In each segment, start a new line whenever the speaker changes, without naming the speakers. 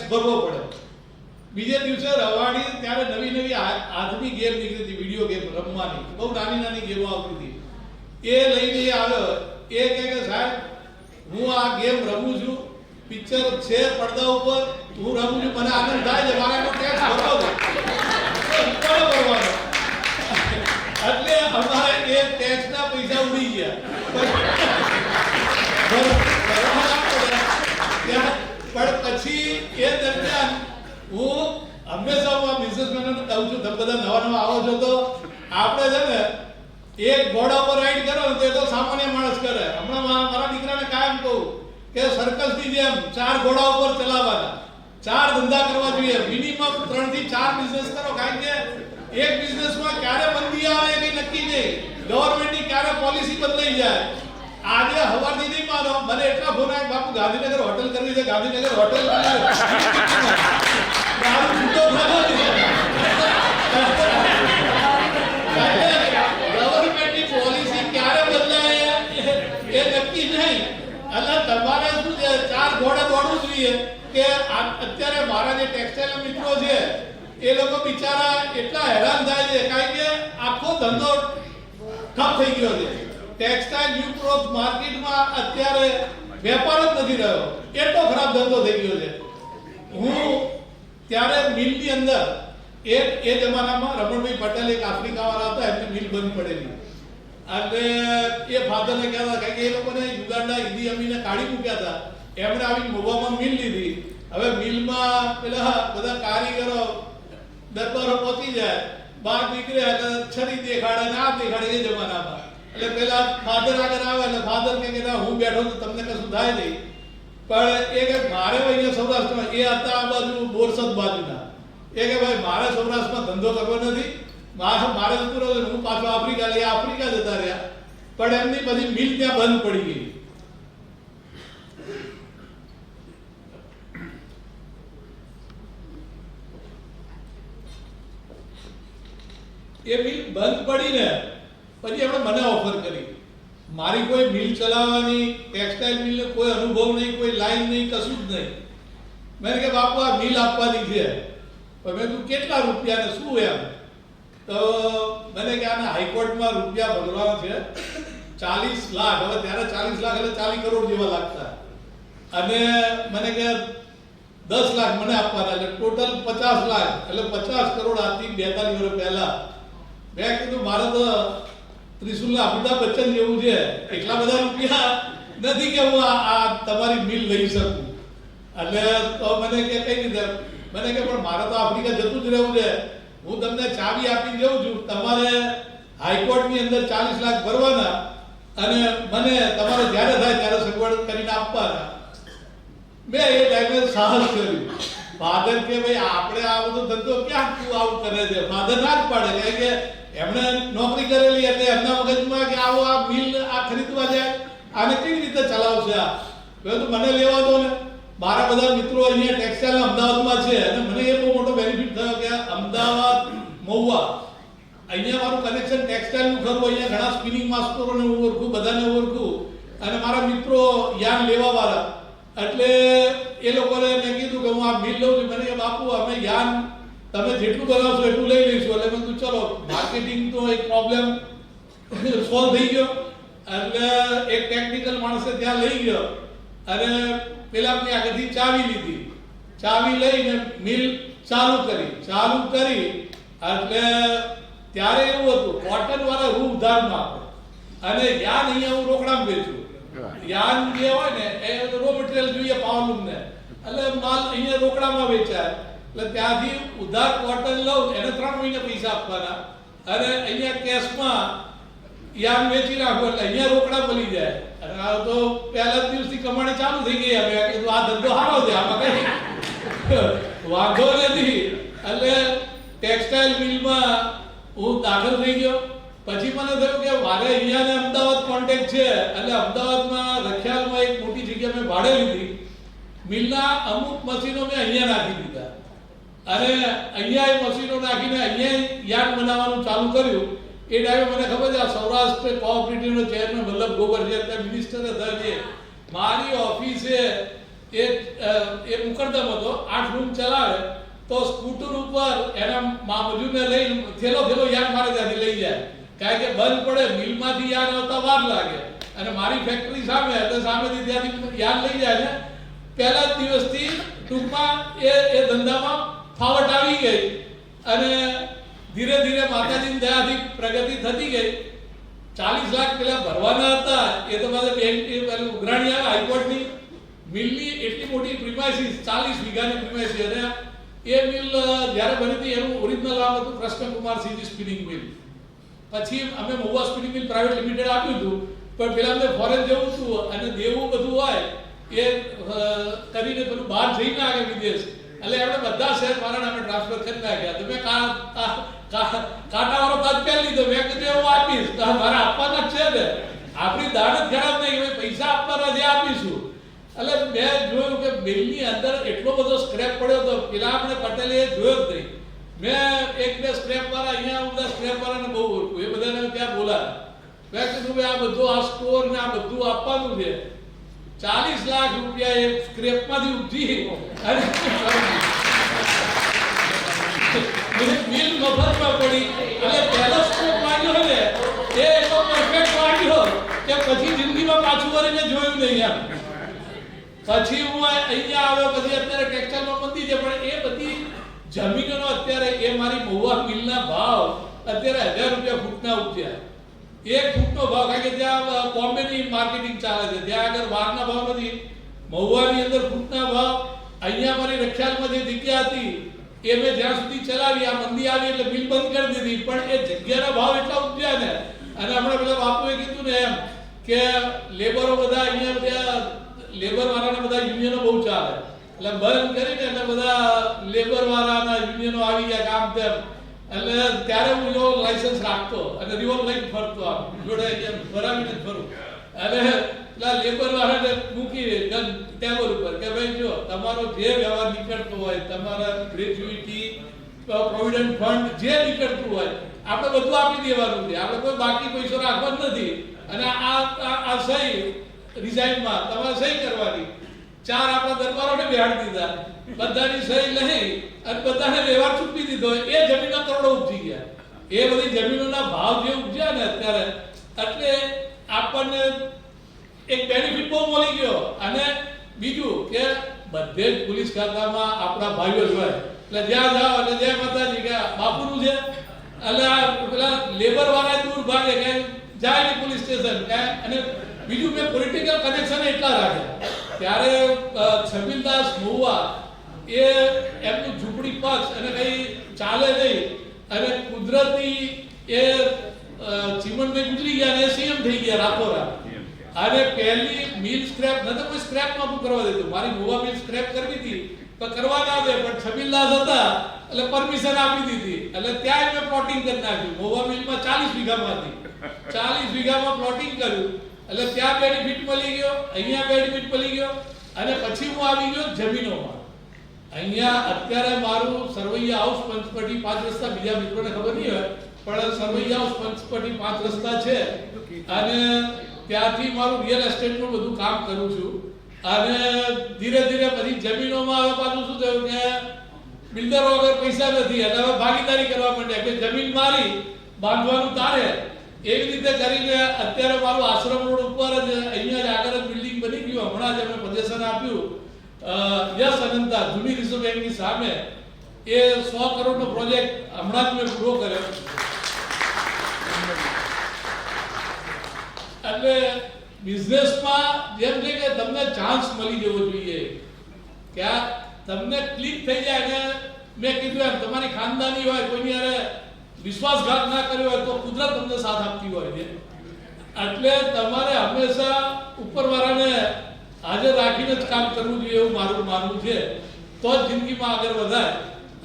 ભરવો પડે. બીજે દિવસે રવાડી ત્યારે નવી નવી હાથની ગેમ નીકળી હતી, વિડીયો ગેમ રમવાની, બહુ નાની નાની ગેમો આવતી હતી. એ લઈને આવ્યો. એ કહે કે સાહેબ હું આ ગેમ રમું છું, પિક્ચર છે પડદા ઉપર, હું રમું છું, મને આનંદ થાય છે, મારે એનો ટેક્સ ભરવો છે, ભરવાનો. એટલે અમારે એ ટેક્સના પૈસા ઉડી ગયા. પણ પછી એ દરમિયાન હું હંમેશા હું આ બિઝનેસમેનોને કહું છું, તમે બધા નવા નવા આવો છો તો આપણે છે ને એક ઘોડા પર રાઈડ કરો ને તો એ તો સામાન્ય માણસ કરે. હમણાં મારા દીકરાને કાયમ કહું કે સર્કસની જેમ 4 ઘોડા ઉપર ચલાવવાના, 4 ધંધા કરવા જોઈએ, મિનિમમ 3 થી 4 બિઝનેસ કરો. કારણ કે એક બિઝનેસમાં ક્યારે મંદી આવે એ કઈ નક્કી નહીં, ગવર્મેન્ટની ક્યારે પોલિસી બદલાઈ જાય. આજે હવારથી નહીં માનો, મને એટલા ફોન આવ્યા, બાપુ ગાંધીનગર હોટલ કરવી છે, ગાંધીનગર હોટલ દારૂ છૂટો થયો છે. ગવર્મેન્ટની પોલિસી ક્યારે બદલાય એ નક્કી નહીં. એટલે તમારે શું છે, 4 ઘોડા દોડવું જોઈએ. કે અત્યારે મારા જે ટેક્સટાઇલ મિત્રો છે એ લોકો બિચારા એટલા હેરાન થાય છે, કારણ કે આખો ધંધો ઠપ થઈ ગયો છે. ટેક્સટાઇલ ન્યુ ક્રોથ માર્કેટમાં અત્યારે વેપાર જ નથી રહ્યો, એટલો ખરાબ ધંધો થઈ ગયો છે. હું ત્યારે મિલની અંદર એ જમાનામાં રમણભાઈ પટેલ એક આફ્રિકાવાળા હતા, એમની મિલ બંધ પડેલી. અને એ ફાધરને કહેતા, કારણ કે એ લોકોને યુગાન્ડા ઈદી અમીને કાઢી મૂક્યા હતા, એમણે આવી મોવામાં મિલ લીધી. હવે મિલમાં પેલા બધા કારીગરો દરબારો પહોંચી જાય, બહાર નીકળે એટલે છરી દેખાડે ને આ દેખાડે એ જમાનામાં. એટલે પેલા ફાધર આગળ આવે એટલે ફાધર કે ના હું બેઠો તો તમને કશું થાય નહીં. પણ એ કે મારે અહીંયા સૌરાષ્ટ્રમાં, એ હતા આ બાજુ બોરસદ બાજુના, એ કે ભાઈ મારે સૌરાષ્ટ્રમાં ધંધો કરવો નથી, મારે જતું રહ્યું, હું પાછો આફ્રિકા જતા રહ્યા. પણ એમની બધી મિલ ત્યાં બંધ પડી ગઈ. એ મિલ બંધ પડીને પછી એમણે મને ઓફર કરી. મારી કોઈ મિલ ચલાવવાની, ટેક્સટાઇલ મિલનો કોઈ અનુભવ નહીં, કોઈ લાઈન નહીં, કશું જ નહીં. મેં કે બાપુ આ મિલ આપવાની છે. પણ મેં તું કેટલા રૂપિયા ને શું એમ? તો મને કે આના હાઈકોર્ટમાં રૂપિયા ભરવાના છે 40 લાખ. હવે ત્યારે 40 લાખ એટલે 40 કરોડ જેવા લાગતા. અને મને કે 10 લાખ મને આપવાના, એટલે ટોટલ 50 લાખ, એટલે 50 કરોડ આજથી 42 વર્ષ પહેલા. મેં કીધું મારે તો ત્રિશુલના અમિતાભ બચ્ચન જેવું છે, એટલા બધા રૂપિયા નથી કે હું આ તમારી મિલ લઈ શકું. એટલે તો મને કે કઈ રીતે? મને કે પણ મારે તો આફ્રિકા જતું જ રહેવું છે, હું તમને ચાવી આપી દઉં છું, તમારે હાઈકોર્ટની અંદર 40 લાખ ભરવાના અને મને તમારે જ્યારે થાય ત્યારે સગવડ કરીને આપવાના. મેં એ ટાઈમે સાહસ કર્યું. ફાધર કે ભાઈ આપણે આ બધો ધંધો ક્યાં તું આવું કરે છે? ફાધર ના જ પાડે, કારણ કે એમણે નોકરી કરેલી એટલે એમના મગજમાં કે આવો આ મિલ આ ખરીદવા જાય, આને કેવી રીતે ચલાવશે આ? તો મને લેવા દો ને. મારા બધા મિત્રો અહીંયા ટેક્સટાઇલ અમદાવાદમાં છે અને મને એ બહુ મોટો બેનિફિટ થયો કે અમદાવાદ મહુવા અહીંયા મારું કનેક્શન ટેક્સટાઇલનું ખરું. અહીંયા ઘણા સ્પિનિંગ માસ્ટરોને હું ઓળખું, બધાને ઓળખું, અને મારા મિત્રો યાન લેવા વાળા. એટલે એ લોકોને મેં કીધું કે હું આ મિલ લઉં છું. મને કે બાપુ અમે યાન તમે જેટલું બનાવશો એટલું લઈ લઈશું. એટલે મેં કીધું ચલો, માર્કેટિંગ તો એક પ્રોબ્લેમ સોલ્વ થઈ ગયો. એટલે એક ટેકનિકલ માણસે ત્યાં લઈ ગયો અને પેલાની આગળથી ચાવી લીધી. ચાવી લઈને મિલ ચાલુ કરી. એટલે ત્યારે એવું હતું, કોટન વાળા રૂ ઉધારમાં આપે અને યાન અહીંયા હું રોકડામાં વેચું. યાન જે હોય ને એ રો મટીરિયલ જોઈએ પાવરલૂમ ને, એટલે માલ અહીંયા રોકડામાં વેચાય. એટલે ત્યાંથી ઉધાર કોટન લઉં, એને 3 મહિને પૈસા આપવાના અને અહીંયા કેશમાં યાન વેચી નાખું, એટલે અહીંયા રોકડા મળી જાય. અને આ તો પહેલા દિવસથી કમાણી ચાલુ થઈ ગઈ. અમે કીધું આ ધંધો સારો છે, આમાં કઈ વાંધો નથી. એટલે ટેક્સટાઇલ મિલમાં હું દાખલ થઈ ગયો. પછી મને થયું કે મારે અહીંયા ને અમદાવાદ કોન્ટેક્ટ છે, એટલે અમદાવાદમાં રખિયાલમાં એક મોટી જગ્યા મેં ભાડે લીધી. મિલના અમુક મશીનો મેં અહીંયા નાખી દીધા અને અહીંયા એ મશીનો નાખીને અહીંયા યાન બનાવવાનું ચાલુ કર્યું. એ ટાઈમે મને ખબર છે આ સૌરાષ્ટ્ર કોઓપરેટિવનો ચેરમેન વલ્લભ ગોબર છે, અત્યારે મિનિસ્ટર હતા, જે મારી ઓફિસે એ મુકરદમ હતો, 8 રૂમ ચલાવે તો સ્કૂટર ઉપર એના મજૂરને લઈને થેલો યાન મારે ત્યાંથી લઈ જાય, કારણ કે બંધ પડે મિલમાંથી યાન આવતા વાર લાગે, અને મારી ફેક્ટરી સામે એટલે સામેથી ત્યાંથી યાન લઈ જાય ને. પહેલા જ દિવસથી ટૂંકમાં એ ધંધામાં ફાવટ આવી ગઈ, અને ધીરે ધીરે માતાજીની દયાથી પ્રગતિ થતી ગઈ. 40 લાખ પેલા ભરવાના હતા, એ તો મારે બેંક ઉઘરાણી આવે હાઈકોર્ટની. મિલની એટલી મોટી પ્રિમાઇસીસ, 40 વીઘાની પ્રિમાઇસીસ, અને એ મિલ જ્યારે બની હતી એનું ઓરિજિનલ નામ હતું કૃષ્ણકુમાર સીજી સ્પિનિંગ મિલ. પછી અમે મહુવા સ્પિનિંગ મિલ પ્રાઇવેટ લિમિટેડ આપ્યું હતું, પણ પેલા અમને ફોરેન જવું હતું અને દેવું બધું હોય એ કરીને પેલું બહાર જઈને આવે વિદેશ, એટલે આપણે બધા શેર મારા નામે ટ્રાન્સફર કરી નાખ્યા. તો મેં કાંટાવાળો તાત્કાલિક લીધો, મેં કીધું હું આપીશ, તો મારે આપવાના જ છે ને, આપણી દાનત ખરાબ નહીં, પૈસા આપવાના જે આપીશું. એટલે મેં જોયું કે મિલની અંદર એટલો બધો સ્ક્રેપ પડ્યો હતો, પેલા આપણે પટેલે જોયો જ નહીં. મેં એક બે સ્ક્રેપ વાળા અહીંયા બધા સ્ક્રેપ વાળાને બહુ ઓળખું, એ બધાને ત્યાં બોલાય. મેં કીધું આ બધું આ સ્ટોર ને આ બધું આપવાનું છે. 40 લાખ રૂપિયા એ સ્ક્રેપમાંથી ઉઠી અને મિલ મફતમાં પડી. એટલે પહેલો સ્કોપ માંગ્યો ને એ એટલો પરફેક્ટ માંગ્યો કે પછી જિંદગીમાં પાછું વળીને જોયું નહીં એમ. પછી હું અહીંયા આવ્યો, પછી અત્યારે ટેક્સટાઇલમાં મંદી છે, પણ એ બધી જમીનોનો અત્યારે એ મારી મહુવા મિલના ભાવ અત્યારે 1000 રૂપિયા ફૂટના ઉઠ્યા. 1 ફૂટનો ભાવ, કારણ કે ત્યાં બોમ્બેની માર્કેટિંગ ચાલે છે, ત્યાં આગળ બહારના ભાવ નથી. મહુવાની અંદર ફૂટના ભાવ, અહીંયા મારી રખિયાલમાં જે જગ્યા હતી એ મેં જ્યાં સુધી ચલાવી, આ મંદી આવી એટલે મિલ બંધ કરી દીધી, પણ એ જગ્યાના ભાવ એટલા ઉઠ્યા ને. અને હમણાં પેલા બાપુએ કીધું ને એમ કે લેબરો બધા અહીંયા બધા લેબર વાળાના બધા યુનિયનો બહુ ચાલે, એટલે બંધ કરીને એટલે બધા લેબર વાળાના યુનિયનો આવી ગયા કામ તેમ. એટલે ત્યારે હું જો લાયસન્સ રાખતો અને રિવોલ્વ લઈને ફરતો, આમ જોડે ભરાવીને જ ફરું, અને પેલા લેબર વાળાને મૂકી ટેબલ ઉપર કે ભાઈ જો તમારો જે વ્યવહાર નીકળતો હોય, તમારા ગ્રેજ્યુઇટી, પ્રોવિડન્ટ ફંડ જે નીકળતું હોય આપણે બધું આપી દેવાનું છે, આપણે કોઈ બાકી પૈસો રાખવાનો નથી. અને આ સહી રિઝાઇનમાં તમારે સહી કરવાની. 4 આપણા દરબારોને બેહાડી દીધા, બધાની સહી લઈ અને બધાને વ્યવહાર ચૂકવી દીધો. એ જમીનના કરોડો ઉપજી ગયા. એ બધી જમીનોના ભાવ જે ઉપજ્યા ને અત્યારે, એટલે આપણને એક બેનિફિટ બહુ મળી ગયો. અને બીજું કે બધે જ પોલીસ ખાતામાં આપણા ભાઈઓ જ હોય, એટલે જ્યાં જાઓ એટલે જય માતાજી કે બાપુનું છે, એટલે પેલા લેબર વાળા દૂર ભાગે કે જાય ને પોલીસ સ્ટેશન. અને બીજું મેં પોલિટિકલ કનેક્શન એટલા રાખ્યા. ત્યારે છબીલદાસ મહુવા એ એમનું ઝૂંપડી પક્ષ અને કઈ ચાલે નહીં, અને કુદરતી એ ચીમનભાઈ ગુજરી ગયા અને સીએમ થઈ ગયા રાતોરાત. અને પહેલી મિલ સ્ક્રેપ ન તો કોઈ સ્ક્રેપ નહોતું કરવા દેતું. મારી મહુવા મિલ સ્ક્રેપ કરવી હતી તો કરવા ના દે, પણ છબીલદાસ હતા એટલે પરમિશન આપી દીધી. એટલે ત્યાં મેં પ્લોટિંગ કરી નાખ્યું. મહુવા મિલમાં 40 વીઘામાંથી 40 વીઘામાં પ્લોટિંગ કર્યું, એટલે ત્યાં બેનિફિટ મળી ગયો, અહીંયા બેનિફિટ મળી ગયો. અને પછી હું આવી ગયો જમીનોમાં. અહીંયા અત્યારે મારું સરવૈયા હાઉસ પંચપટી 5 રસ્તા, બીજા મિત્રોને ખબર નહીં હોય પણ સરવૈયા હાઉસ પંચપટી 5 રસ્તા છે, અને ત્યાંથી મારું રિયલ એસ્ટેટનું બધું કામ કરું છું. અને ધીરે ધીરે બધી જમીનોમાં હવે પાછું શું થયું કે બિલ્ડરો વગર પૈસા નથી, એટલે હવે ભાગીદારી કરવા માંડ્યા કે જમીન મારી, બાંધવાનું તારે. એવી રીતે કરીને અત્યારે મારું આશ્રમ રોડ ઉપર જ અહીંયા જ આગળ જ બિલ્ડિંગ બની ગયું. હમણાં જ અમે પોઝેશન આપ્યું યસ અનંતા જૂની રિઝર્વ બેંકની સામે. એ 100 કરોડનો પ્રોજેક્ટ હમણાં જ મેં પૂરો કર્યો. એટલે બિઝનેસમાં જેમ છે કે તમને ચાન્સ મળી જવો જોઈએ, કે આ તમને ક્લિક થઈ જાય. અને મેં કીધું એમ તમારી ખાનદાની હોય, કોઈની હારે વિશ્વાસઘાત ના કર્યો હોય તો કુદરત તમને સાથ આપતી હોય છે. એટલે તમારે હંમેશા ઉપરવાળાને હાજર રાખીને જ કામ કરવું જોઈએ, એવું મારું માનવું છે. તો જ જિંદગીમાં આગળ વધાય.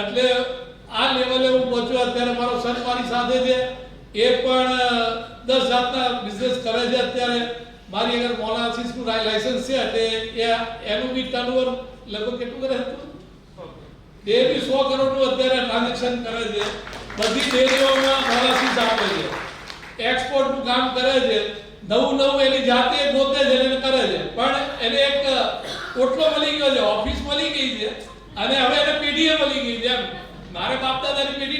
એટલે આ લેવલે હું પહોંચ્યો. અત્યારે મારો સન મારી સાથે છે, એ પણ 10 જાતના બિઝનેસ કરે છે. અત્યારે મારી આગળ મોલાસીસનું લાયસન્સ છે, એટલે એનું બી ટર્નઓવર લગભગ કેટલું કરે હતું, એ બી 100 કરોડનું અત્યારે ટ્રાન્ઝેક્શન કરે છે. બધી ડેરીઓમાં મોલાસીસ આપે છે, એક્સપોર્ટનું કામ કરે છે. નવું એની જાતે ગોતે છે અને કરે છે. પણ એને એક ઓટલો મળી ગયો છે, ઓફિસ મળી ગઈ છે અને હવે એને પેઢીએ મળી ગઈ છે એમ. મારે બાપ દાદાની પેઢી